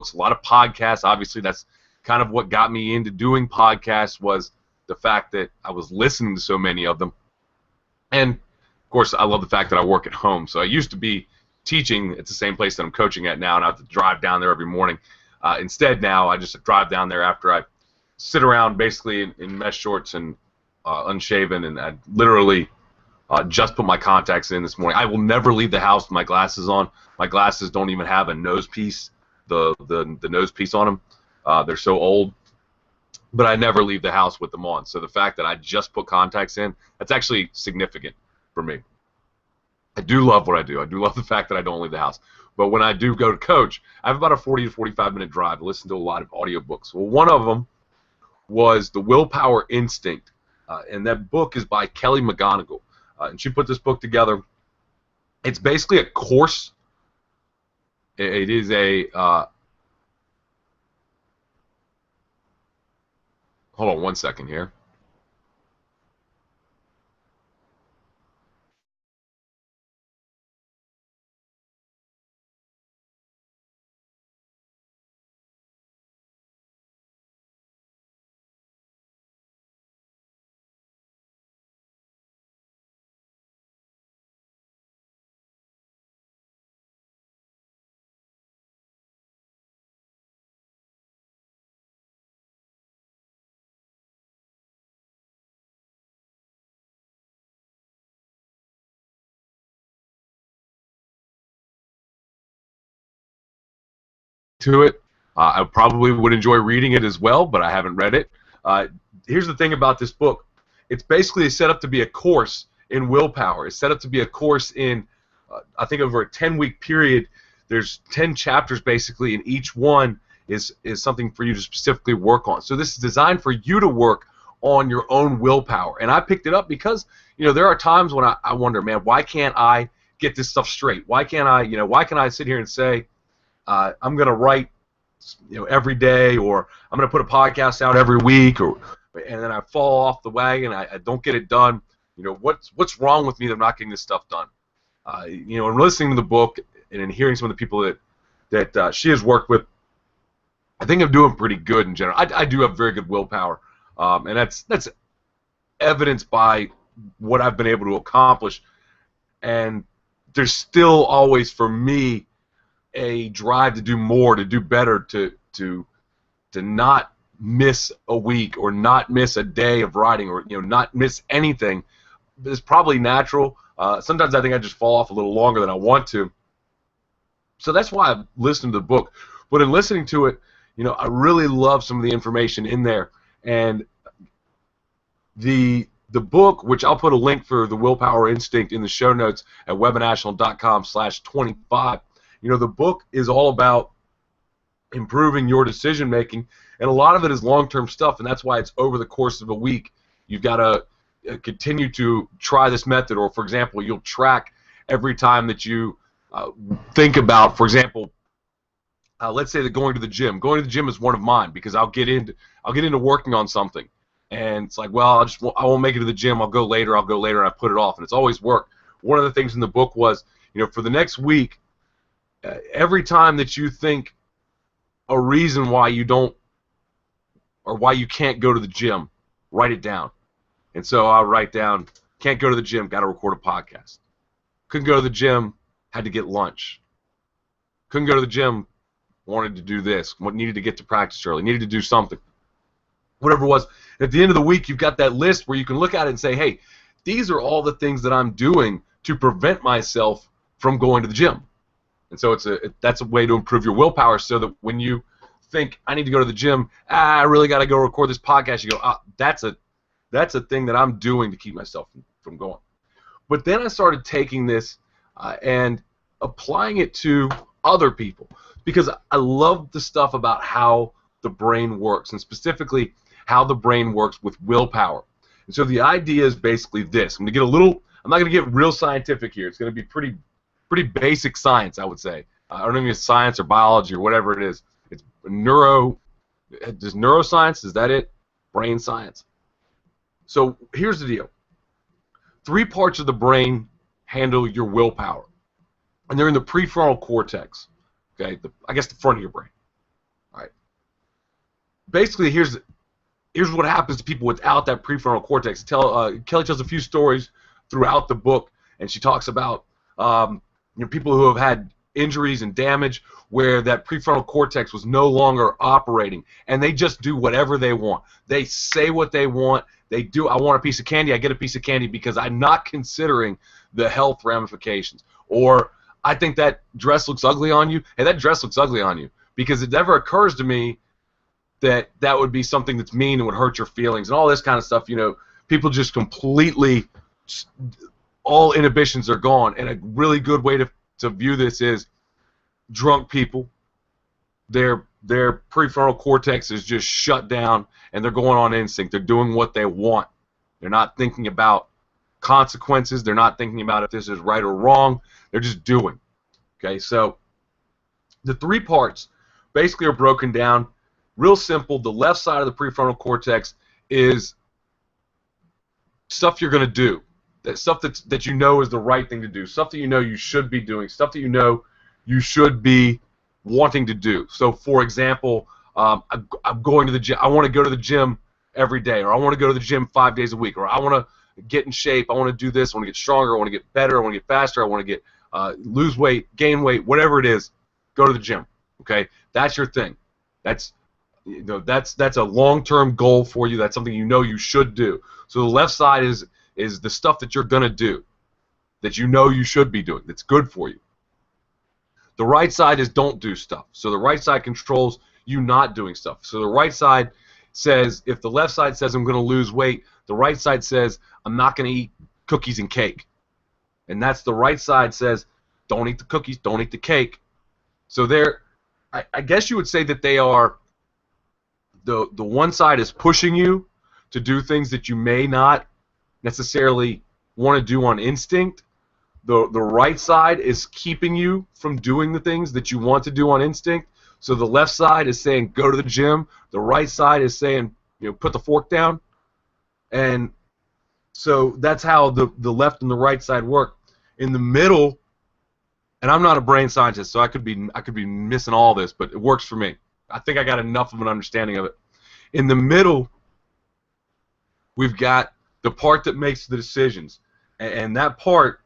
a lot of podcasts. Obviously, that's kind of what got me into doing podcasts, was the fact that I was listening to so many of them. And, of course, I love the fact that I work at home. So I used to be teaching at the same place that I'm coaching at now, and I have to drive down there every morning. Instead, now I just drive down there after I sit around basically in mesh shorts and unshaven, and I literally just put my contacts in this morning. I will never leave the house with my glasses on. My glasses don't even have a nose piece, the nose piece on them. They're so old. But I never leave the house with them on. So the fact that I just put contacts in, that's actually significant for me. I do love what I do. I do love the fact that I don't leave the house. But when I do go to coach, I have about a 40 to 45-minute drive to listen to a lot of audiobooks. Well, one of them was The Willpower Instinct, and that book is by Kelly McGonigal. And she put this book together. It's basically a course. It is a... hold on one second here. To it. I probably would enjoy reading it as well, but I haven't read it. Here's the thing about this book. It's basically set up to be a course in willpower. It's set up to be a course in, I think over a 10-week period, there's 10 chapters basically, and each one is something for you to specifically work on. So this is designed for you to work on your own willpower. And I picked it up because, there are times when I wonder, man, why can't I get this stuff straight? Why can't I sit here and say, I'm going to write, every day, or I'm going to put a podcast out every week, and then I fall off the wagon. I don't get it done. What's wrong with me that I'm not getting this stuff done? And listening to the book and hearing some of the people that she has worked with, I think I'm doing pretty good in general. I do have very good willpower, and that's evidenced by what I've been able to accomplish. And there's still always, for me, a drive to do more, to do better, to not miss a week or not miss a day of writing, or not miss anything. It's probably natural. Sometimes I think I just fall off a little longer than I want to. So that's why I've listened to the book. But in listening to it, I really love some of the information in there. And the book, which I'll put a link for The Willpower Instinct in the show notes at webinational.com/25. The book is all about improving your decision making, and a lot of it is long-term stuff, and that's why it's over the course of a week. You've got to continue to try this method, or, for example, you'll track every time that you think about, for example, let's say that going to the gym. Going to the gym is one of mine, because I'll get into working on something, and it's like, well, I won't make it to the gym. I'll go later, and I put it off, and it's always worked. One of the things in the book was, for the next week, every time that you think a reason why you don't, or why you can't go to the gym, write it down. And so I'll write down, can't go to the gym, got to record a podcast. Couldn't go to the gym, had to get lunch. Couldn't go to the gym, wanted to do this, needed to get to practice early, needed to do something. Whatever it was. At the end of the week, you've got that list where you can look at it and say, hey, these are all the things that I'm doing to prevent myself from going to the gym. And so that's a way to improve your willpower, so that when you think, I need to go to the gym, I really got to go record this podcast, you go, that's a thing that I'm doing to keep myself from going. But then I started taking this and applying it to other people, because I love the stuff about how the brain works, and specifically how the brain works with willpower. And so the idea is basically this. I'm not going to get real scientific here. It's going to be pretty basic science, I would say. I don't know if it's science or biology or whatever it is. It's neuroscience, is that it? Brain science. So here's the deal. 3 parts of the brain handle your willpower, and they're in the prefrontal cortex. Okay, I guess the front of your brain. basically, here's what happens to people without that prefrontal cortex. Kelly tells a few stories throughout the book, and she talks about people who have had injuries and damage where that prefrontal cortex was no longer operating, and they just do whatever they want. They say what they want. They do. I want a piece of candy. I get a piece of candy because I'm not considering the health ramifications. Or I think that dress looks ugly on you. Hey, that dress looks ugly on you, because it never occurs to me that that would be something that's mean and would hurt your feelings and all this kind of stuff. People just completely, all inhibitions are gone. And a really good way to view this is drunk people. Their prefrontal cortex is just shut down, and they're going on instinct. They're doing what they want. They're not thinking about consequences. They're not thinking about if this is right or wrong. They're just doing. Okay, so the 3 parts basically are broken down real simple. The left side of the prefrontal cortex is stuff you're going to do. That stuff that you know is the right thing to do. Stuff that you know you should be doing. Stuff that you know you should be wanting to do. So, for example, I'm going to the gym. I want to go to the gym every day, or I want to go to the gym 5 days a week, or I want to get in shape. I want to do this. I want to get stronger. I want to get better. I want to get faster. I want to get lose weight, gain weight, whatever it is. Go to the gym. Okay, that's your thing. That's a long-term goal for you. That's something you know you should do. So the left side is the stuff that you're gonna do, that you know you should be doing, that's good for you. The right side is don't do stuff. So the right side controls you not doing stuff. So the right side says, if the left side says I'm going to lose weight, the right side says I'm not going to eat cookies and cake. And that's the right side says, don't eat the cookies, don't eat the cake. So I guess you would say that they are, the one side is pushing you to do things that you may not necessarily want to do on instinct. The right side is keeping you from doing the things that you want to do on instinct. So the left side is saying go to the gym. The right side is saying put the fork down. And so that's how the left and the right side work. In the middle, and I'm not a brain scientist, so I could be missing all this, but it works for me. I think I got enough of an understanding of it. In the middle, we've got the part that makes the decisions, and that part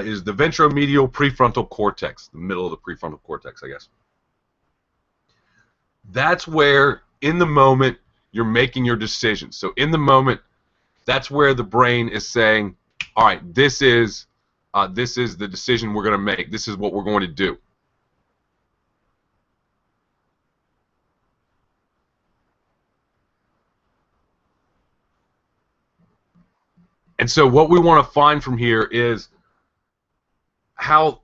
is the ventromedial prefrontal cortex, the middle of the prefrontal cortex, I guess. That's where, in the moment, you're making your decisions. So in the moment, that's where the brain is saying, all right, this is the decision we're going to make. This is what we're going to do. And so what we want to find from here is how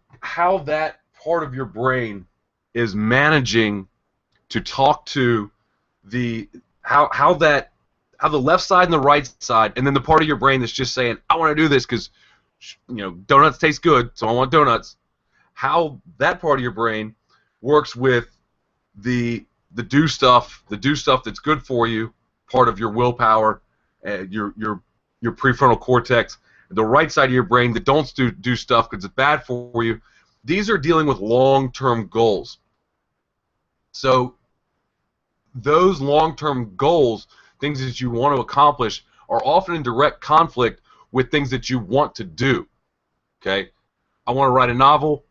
that part of your brain is managing to talk to how the left side and the right side, and then the part of your brain that's just saying, I want to do this because donuts taste good, so I want donuts. How that part of your brain works with the do stuff that's good for you, part of your willpower, your prefrontal cortex, the right side of your brain that don't do stuff because it's bad for you. These are dealing with long-term goals. So those long-term goals, things that you want to accomplish, are often in direct conflict with things that you want to do. Okay? I want to write a novel.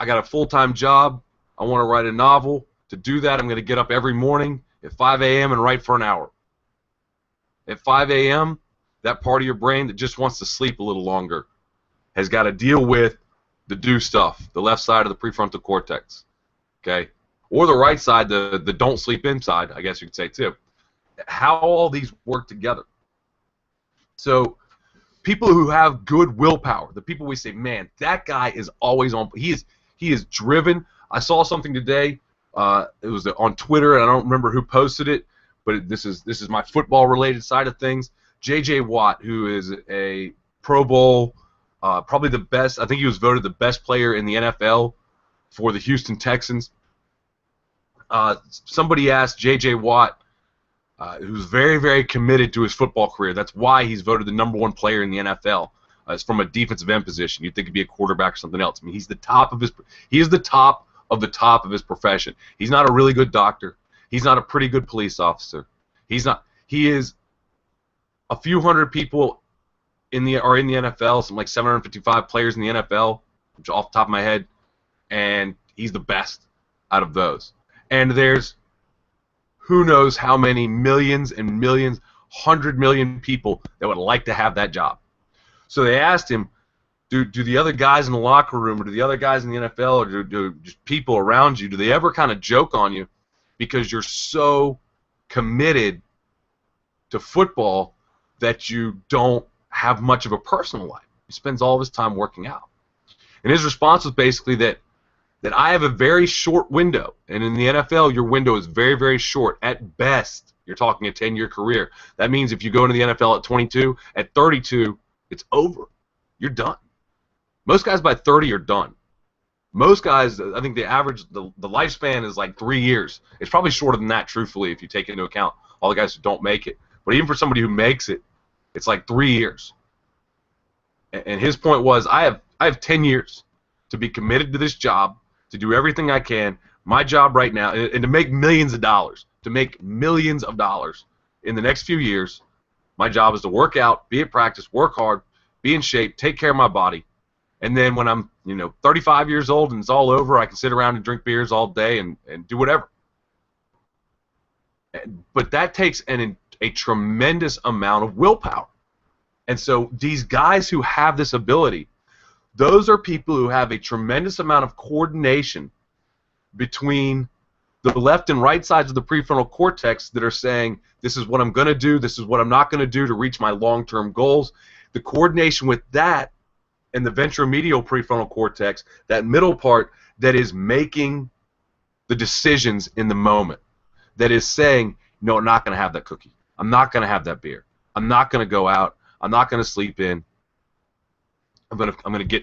I got a full-time job. I want to write a novel. To do that, I'm going to get up every morning at 5 a.m. and write for an hour. At 5 a.m., that part of your brain that just wants to sleep a little longer has got to deal with the do stuff, the left side of the prefrontal cortex. Okay? Or the right side, the don't sleep inside, I guess you could say too. How all these work together. So people who have good willpower, the people we say, man, that guy is always on. He is driven. I saw something today. It was on Twitter, and I don't remember who posted it, but this is my football-related side of things. J.J. Watt, who is a Pro Bowl, probably the best. I think he was voted the best player in the NFL for the Houston Texans. Somebody asked J.J. Watt, who's very, very committed to his football career. That's why he's voted the #1 player in the NFL. It's from a defensive end position. You'd think he'd be a quarterback or something else. I mean, he is the top of his profession. He's not a really good doctor. He's not a pretty good police officer. He's not. He is a few hundred people in the NFL, some like 755 players in the NFL, which off the top of my head, and he's the best out of those. And there's who knows how many millions and millions, 100 million people that would like to have that job. So they asked him, do the other guys in the locker room, or do the other guys in the NFL, or do just people around you, do they ever kind of joke on you because you're so committed to football that you don't have much of a personal life? He spends all of his time working out. And his response was basically that I have a very short window, and in the NFL, your window is very, very short. At best, you're talking a 10-year career. That means if you go into the NFL at 22, at 32, it's over. You're done. Most guys by 30 are done. Most guys, I think the average, the lifespan is like 3 years. It's probably shorter than that, truthfully, if you take into account all the guys who don't make it. But even for somebody who makes it, it's like 3 years. And his point was, I have 10 years to be committed to this job, to do everything I can. My job right now, and to make millions of dollars, in the next few years. My job is to work out, be at practice, work hard, be in shape, take care of my body. And then when I'm 35 years old and it's all over, I can sit around and drink beers all day and do whatever. But that takes a tremendous amount of willpower. And so these guys who have this ability, those are people who have a tremendous amount of coordination between the left and right sides of the prefrontal cortex that are saying, this is what I'm going to do, this is what I'm not going to do to reach my long-term goals. The coordination with that and the ventromedial prefrontal cortex, that middle part that is making the decisions in the moment, that is saying, no, I'm not going to have that cookie. I'm not going to have that beer. I'm not going to go out. I'm not going to sleep in. I'm going to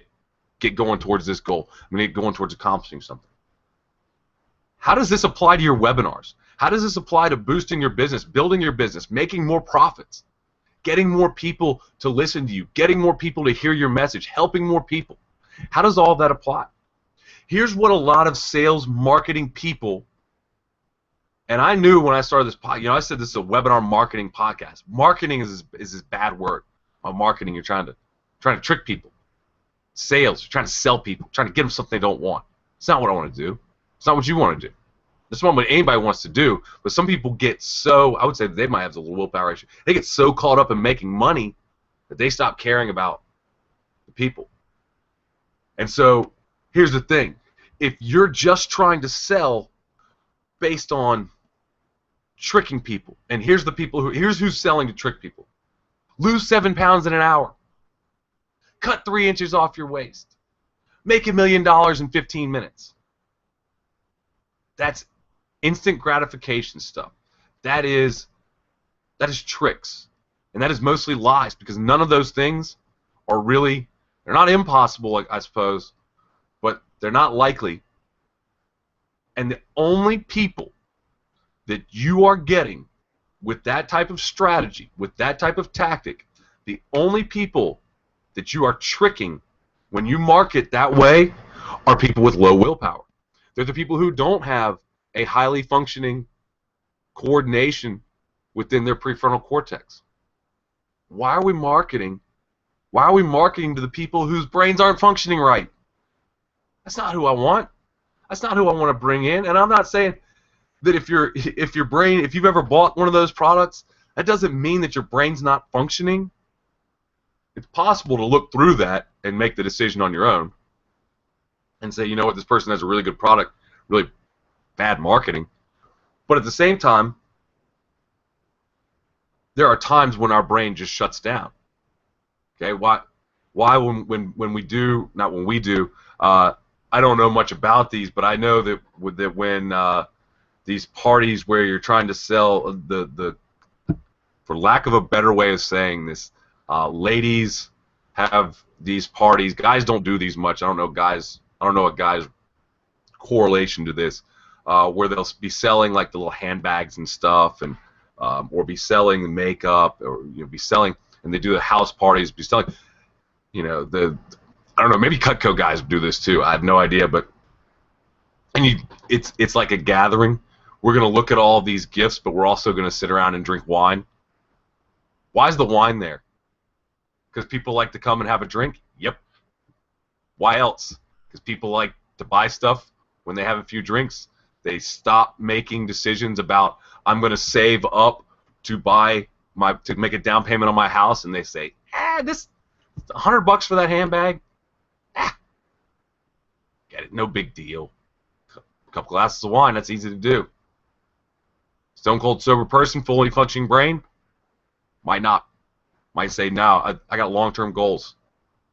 get going towards this goal. I'm going to get going towards accomplishing something. How does this apply to your webinars? How does this apply to boosting your business, building your business, making more profits, getting more people to listen to you, getting more people to hear your message, helping more people? How does all that apply? Here's what a lot of sales marketing people, and I knew when I started this podcast, I said this is a webinar marketing podcast. Marketing is this bad word. On marketing, you're trying to trick people. Sales, you're trying to sell people, trying to get them something they don't want. It's not what I want to do. It's not what you want to do. That's not what anybody wants to do. But some people get so, I would say they might have a little willpower issue. They get so caught up in making money that they stop caring about the people. And so here's the thing. If you're just trying to sell based on tricking people, and here's who's selling to trick people. Lose 7 pounds in an hour. Cut 3 inches off your waist. Make $1 million in 15 minutes. That's instant gratification stuff. That is tricks. And that is mostly lies, because none of those things are really, they're not impossible, I suppose, but they're not likely. And the only people that you are getting with that type of strategy, with that type of tactic, the only people that you are tricking when you market that way are people with low willpower. They're the people who don't have a highly functioning coordination within their prefrontal cortex. Why are we marketing? Why are we marketing to the people whose brains aren't functioning right? That's not who I want. That's not who I want to bring in. And I'm not saying that if you've ever bought one of those products, that doesn't mean that your brain's not functioning. It's possible to look through that and make the decision on your own and say, you know what, this person has a really good product, really bad marketing. But at the same time, there are times when our brain just shuts down. Okay, why when we do, not when we do, I don't know much about these, but I know that when these parties where you're trying to sell for lack of a better way of saying this, ladies have these parties. Guys don't do these much. I don't know a guy's correlation to this, where they'll be selling like the little handbags and stuff, and or be selling the makeup, or be selling, and they do the house parties, be selling, I don't know, maybe Cutco guys do this too. I have no idea, but it's like a gathering we're going to look at all these gifts, but we're also going to sit around and drink wine. Why is the wine there? Because people like to come and have a drink? Yep. Why else? Because people like to buy stuff when they have a few drinks. They stop making decisions about, I'm going to save up to make a down payment on my house, and they say, this $100 for that handbag? Get it, no big deal. A couple glasses of wine, that's easy to do. Stone cold sober person, fully functioning brain, might not. Might say, no, I got long-term goals.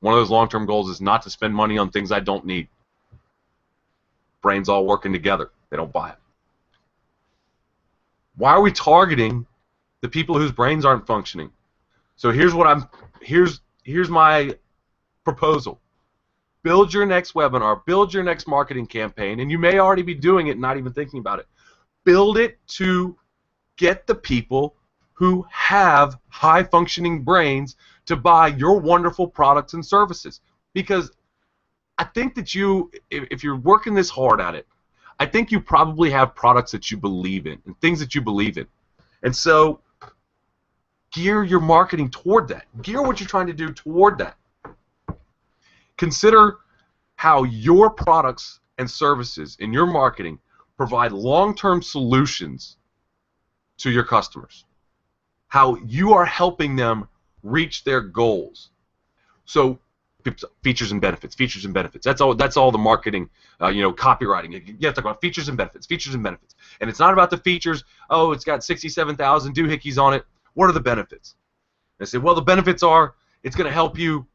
One of those long-term goals is not to spend money on things I don't need. Brains all working together. They don't buy it. Why are we targeting the people whose brains aren't functioning? So here's my proposal. Build your next webinar, build your next marketing campaign, and you may already be doing it and not even thinking about it. Build it to get the people who have high-functioning brains to buy your wonderful products and services. Because I think that if you're working this hard at it, I think you probably have products that you believe in and things that you believe in. And so gear your marketing toward that. Gear what you're trying to do toward that. Consider how your products and services in your marketing provide long-term solutions to your customers. How you are helping them reach their goals. So features and benefits, features and benefits. That's all the marketing, copywriting. You have to talk about features and benefits, features and benefits. And it's not about the features, oh, it's got 67,000 doohickeys on it. What are the benefits? And I say, well, the benefits are, it's going to help you,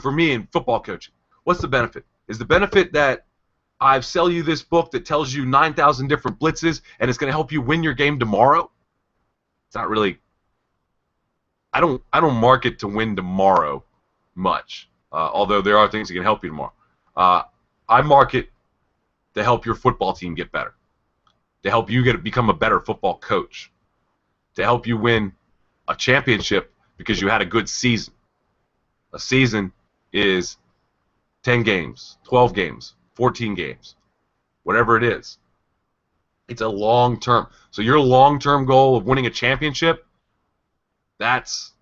for me in football coaching. What's the benefit? Is the benefit that I sell you this book that tells you 9,000 different blitzes and it's going to help you win your game tomorrow? It's not really. I don't market to win tomorrow much, although there are things that can help you tomorrow. I market to help your football team get better, to help you become a better football coach, to help you win a championship because you had a good season. A season is 10 games, 12 games, 14 games, whatever it is. It's a long term. So your long-term goal of winning a championship, that's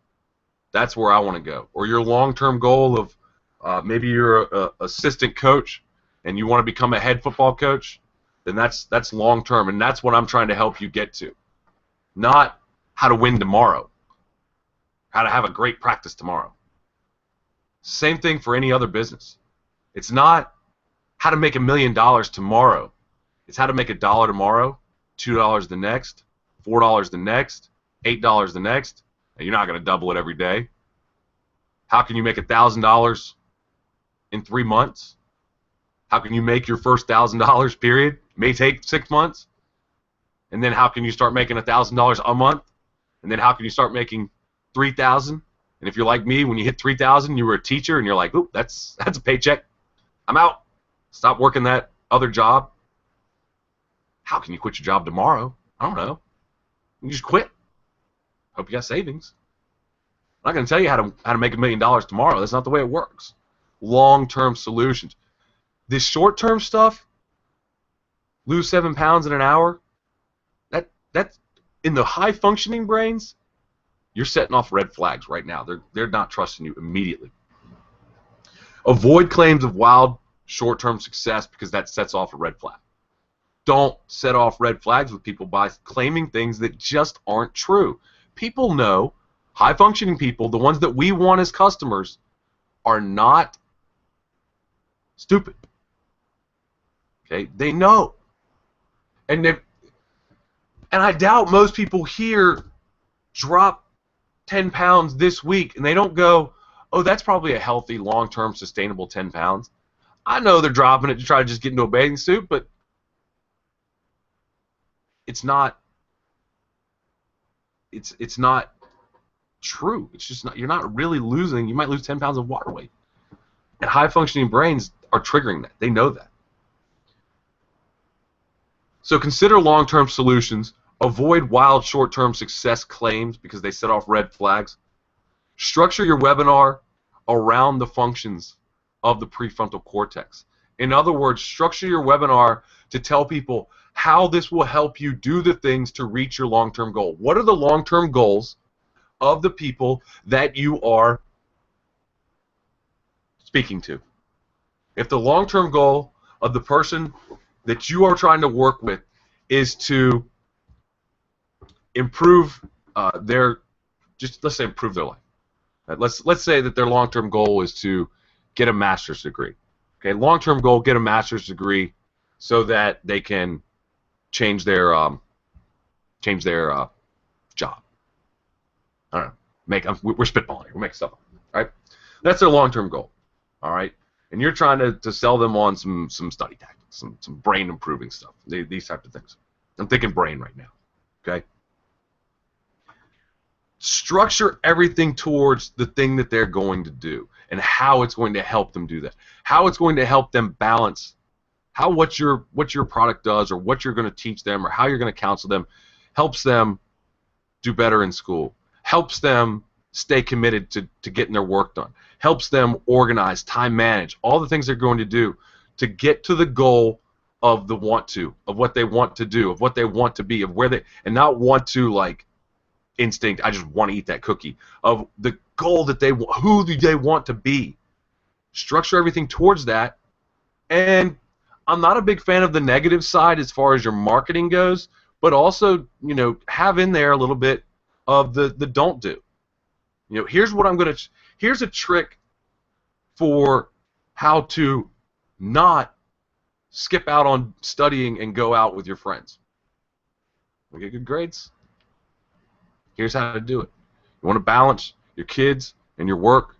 where I want to go. Or your long-term goal of maybe you're a assistant coach and you want to become a head football coach, then that's long-term, and that's what I'm trying to help you get to. Not how to win tomorrow, how to have a great practice tomorrow. Same thing for any other business. It's not how to make $1 million tomorrow. It's how to make $1 tomorrow, $2 the next, $4 the next, $8 the next. And you're not going to double it every day. How can you make $1,000 in 3 months? How can you make your first $1,000 period? It may take 6 months. And then how can you start making $1,000 a month? And then how can you start making $3,000? And if you're like me, when you hit $3,000, you were a teacher, and you're like, "Oop, that's a paycheck. I'm out. Stop working that other job." How can you quit your job tomorrow? I don't know. You just quit. Hope you got savings. I'm not going to tell you how to make $1 million tomorrow. That's not the way it works. Long-term solutions. This short-term stuff, lose 7 pounds in an hour, that's in the high-functioning brains, you're setting off red flags right now. They're not trusting you immediately. Avoid claims of wild short-term success because that sets off a red flag. Don't set off red flags with people by claiming things that just aren't true. People know, high-functioning people, the ones that we want as customers, are not stupid. Okay, they know, and I doubt most people here drop 10 pounds this week, and they don't go, "Oh, that's probably a healthy, long-term, sustainable 10 pounds." I know they're dropping it to try to just get into a bathing suit, but it's not. It's not true. It's just not. You're not really losing. You might lose 10 pounds of water weight. And high-functioning brains are triggering that. They know that. So consider long-term solutions. Avoid wild short-term success claims because they set off red flags. Structure your webinar around the functions of the prefrontal cortex. In other words, structure your webinar to tell people how this will help you do the things to reach your long-term goal. What are the long-term goals of the people that you are speaking to? If the long-term goal of the person that you are trying to work with is to improve let's say improve their life. Let's say that their long-term goal is to get a master's degree. Okay, long-term goal, get a master's degree so that they can change their job. I don't know. We're spitballing here. We're making stuff up. All right, that's their long-term goal. All right, and you're trying to sell them on some study tactics, some brain improving stuff. These types of things. I'm thinking brain right now. Okay. Structure everything towards the thing that they're going to do and how it's going to help them do that. How it's going to help them balance what your product does, or what you're going to teach them, or how you're going to counsel them, helps them do better in school, helps them stay committed to getting their work done, helps them organize, time manage, all the things they're going to do to get to the goal of what they want to do, of what they want to be, of where they, and not want to like instinct, I just want to eat that cookie, of the goal that who do they want to be. Structure everything towards that. And I'm not a big fan of the negative side as far as your marketing goes, but also, have in there a little bit of the don't do. Here's a trick for how to not skip out on studying and go out with your friends. We get good grades. Here's how to do it. You want to balance your kids and your work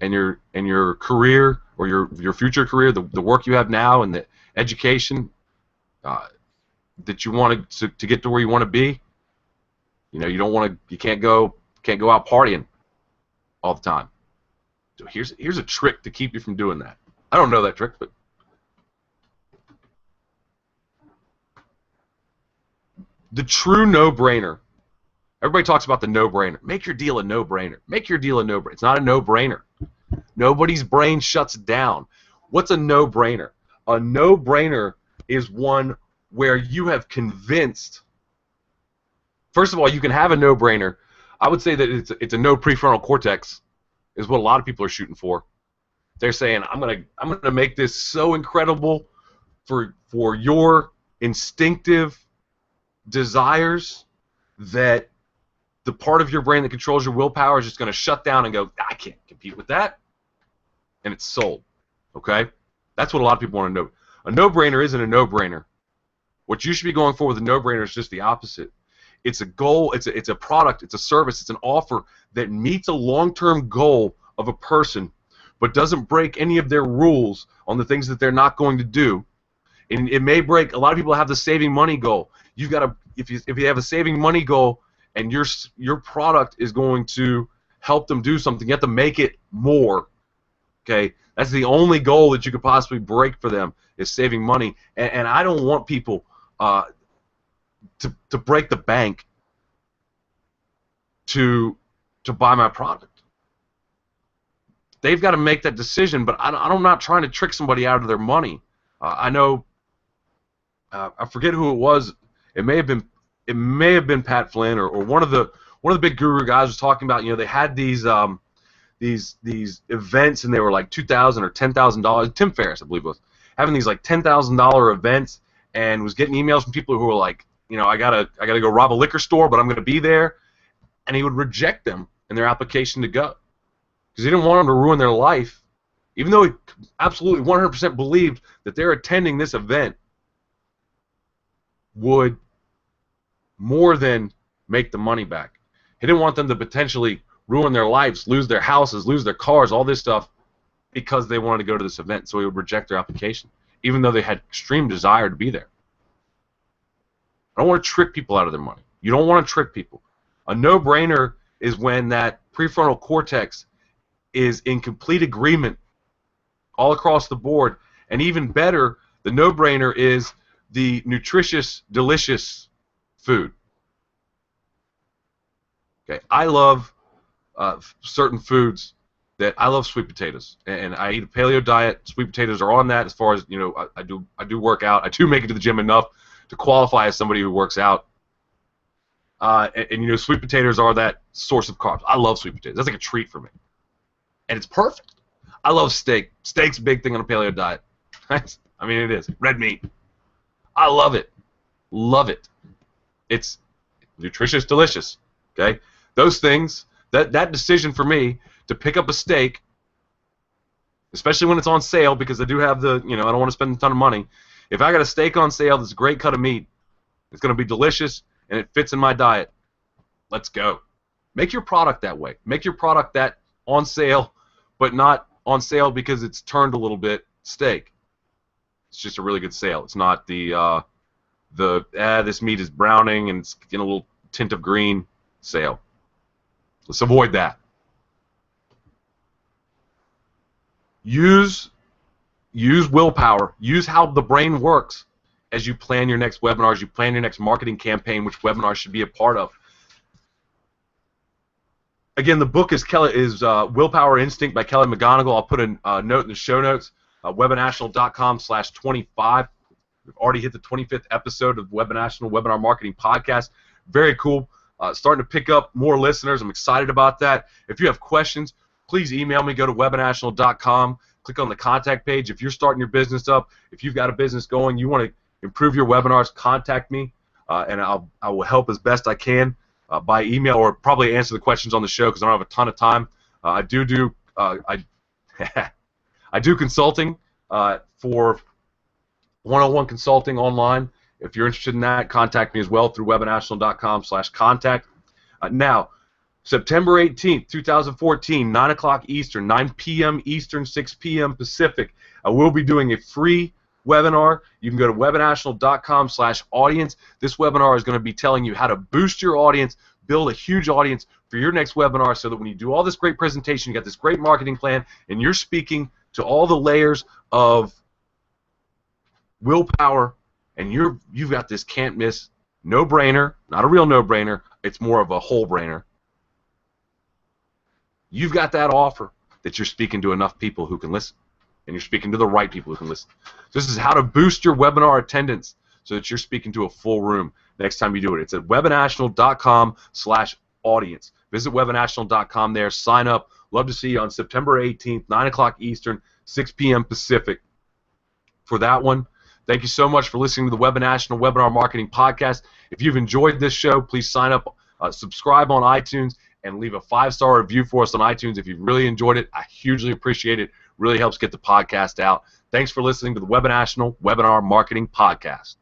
and your career, or your future career, the work you have now and the education that you want to get to where you want to be. You can't go out partying all the time. So here's a trick to keep you from doing that. I don't know that trick, but the true no-brainer. Everybody talks about the no-brainer. Make your deal a no-brainer. Make your deal a no-brainer. It's not a no-brainer. Nobody's brain shuts down. What's a no-brainer? A no-brainer is one where you have convinced. First of all, you can have a no-brainer. I would say that it's a no prefrontal cortex is what a lot of people are shooting for. They're saying, I'm gonna make this so incredible for your instinctive desires that the part of your brain that controls your willpower is just going to shut down and go, I can't compete with that, and it's sold. Okay? That's what a lot of people want to know. A no-brainer isn't a no-brainer. What you should be going for with a no-brainer is just the opposite. It's a goal, it's a product, it's a service, it's an offer that meets a long-term goal of a person but doesn't break any of their rules on the things that they're not going to do. And it may break. A lot of people have the saving money goal. You've got to, if you have a saving money goal, and your product is going to help them do something, you have to make it more. Okay, that's the only goal that you could possibly break for them, is saving money. And I don't want people to break the bank to buy my product. They've got to make that decision. But I'm not trying to trick somebody out of their money. I know. I forget who it was. It may have been Pat Flynn or one of the big guru guys was talking about. They had these events, and they were like $2,000 or $10,000. Tim Ferriss, I believe, was having these like $10,000 events, and was getting emails from people who were like, I gotta go rob a liquor store, but I'm gonna be there, and he would reject them in their application to go because he didn't want them to ruin their life, even though he absolutely 100% believed that they're attending this event would more than make the money back. He didn't want them to potentially ruin their lives, lose their houses, lose their cars, all this stuff, because they wanted to go to this event. So he would reject their application, even though they had extreme desire to be there. I don't want to trick people out of their money. You don't want to trick people. A no-brainer is when that prefrontal cortex is in complete agreement all across the board. And even better, the no-brainer is the nutritious, delicious food. Okay, I love certain foods. That I love sweet potatoes, and I eat a paleo diet. Sweet potatoes are on that. As far as I do work out. I do make it to the gym enough to qualify as somebody who works out. And you know, sweet potatoes are that source of carbs. I love sweet potatoes. That's like a treat for me. And it's perfect. I love steak. Steak's a big thing on a paleo diet. I mean, it is. Red meat. I love it. Love it. It's nutritious, delicious. Okay? Those things, that decision for me to pick up a steak, especially when it's on sale, because I do have the, you know, I don't want to spend a ton of money. If I got a steak on sale that's a great cut of meat, it's going to be delicious, and it fits in my diet, let's go. Make your product that way. Make your product that on sale, but not on sale because it's turned a little bit steak. It's just a really good sale. It's not the this meat is browning and it's getting a little tint of green sale. Let's avoid that. Use willpower. Use how the brain works as you plan your next webinars, you plan your next marketing campaign, which webinars should be a part of. Again, the book is Willpower Instinct by Kelly McGonigal. I'll put a note in the show notes. Webinational.com/25. We've already hit the 25th episode of Webinational Webinar Marketing Podcast. Very cool. Starting to pick up more listeners. I'm excited about that. If you have questions, please email me. Go to webinational.com. Click on the contact page. If you're starting your business up, if you've got a business going, you want to improve your webinars, contact me, and I will help as best I can by email, or probably answer the questions on the show because I don't have a ton of time. I do consulting for one-on-one consulting online. If you're interested in that, contact me as well through webinational.com/contact. Now, September 18th, 2014, 9 o'clock Eastern, 9 p.m. Eastern, 6 p.m. Pacific, I will be doing a free webinar. You can go to webinational.com/audience. This webinar is going to be telling you how to boost your audience, build a huge audience for your next webinar, so that when you do all this great presentation, you got this great marketing plan, and you're speaking to all the layers of willpower, and you've got this can't miss no-brainer, not a real no-brainer, it's more of a whole-brainer. You've got that offer that you're speaking to enough people who can listen, and you're speaking to the right people who can listen. This is how to boost your webinar attendance so that you're speaking to a full room next time you do it. It's at webinational.com/audience. Visit webinational.com there, sign up. Love to see you on September 18th, 9 o'clock Eastern, 6 p.m. Pacific for that one. Thank you so much for listening to the Webinational Webinar Marketing Podcast. If you've enjoyed this show, please sign up, subscribe on iTunes, and leave a 5-star review for us on iTunes if you've really enjoyed it. I hugely appreciate it. Really helps get the podcast out. Thanks for listening to the Webinational Webinar Marketing Podcast.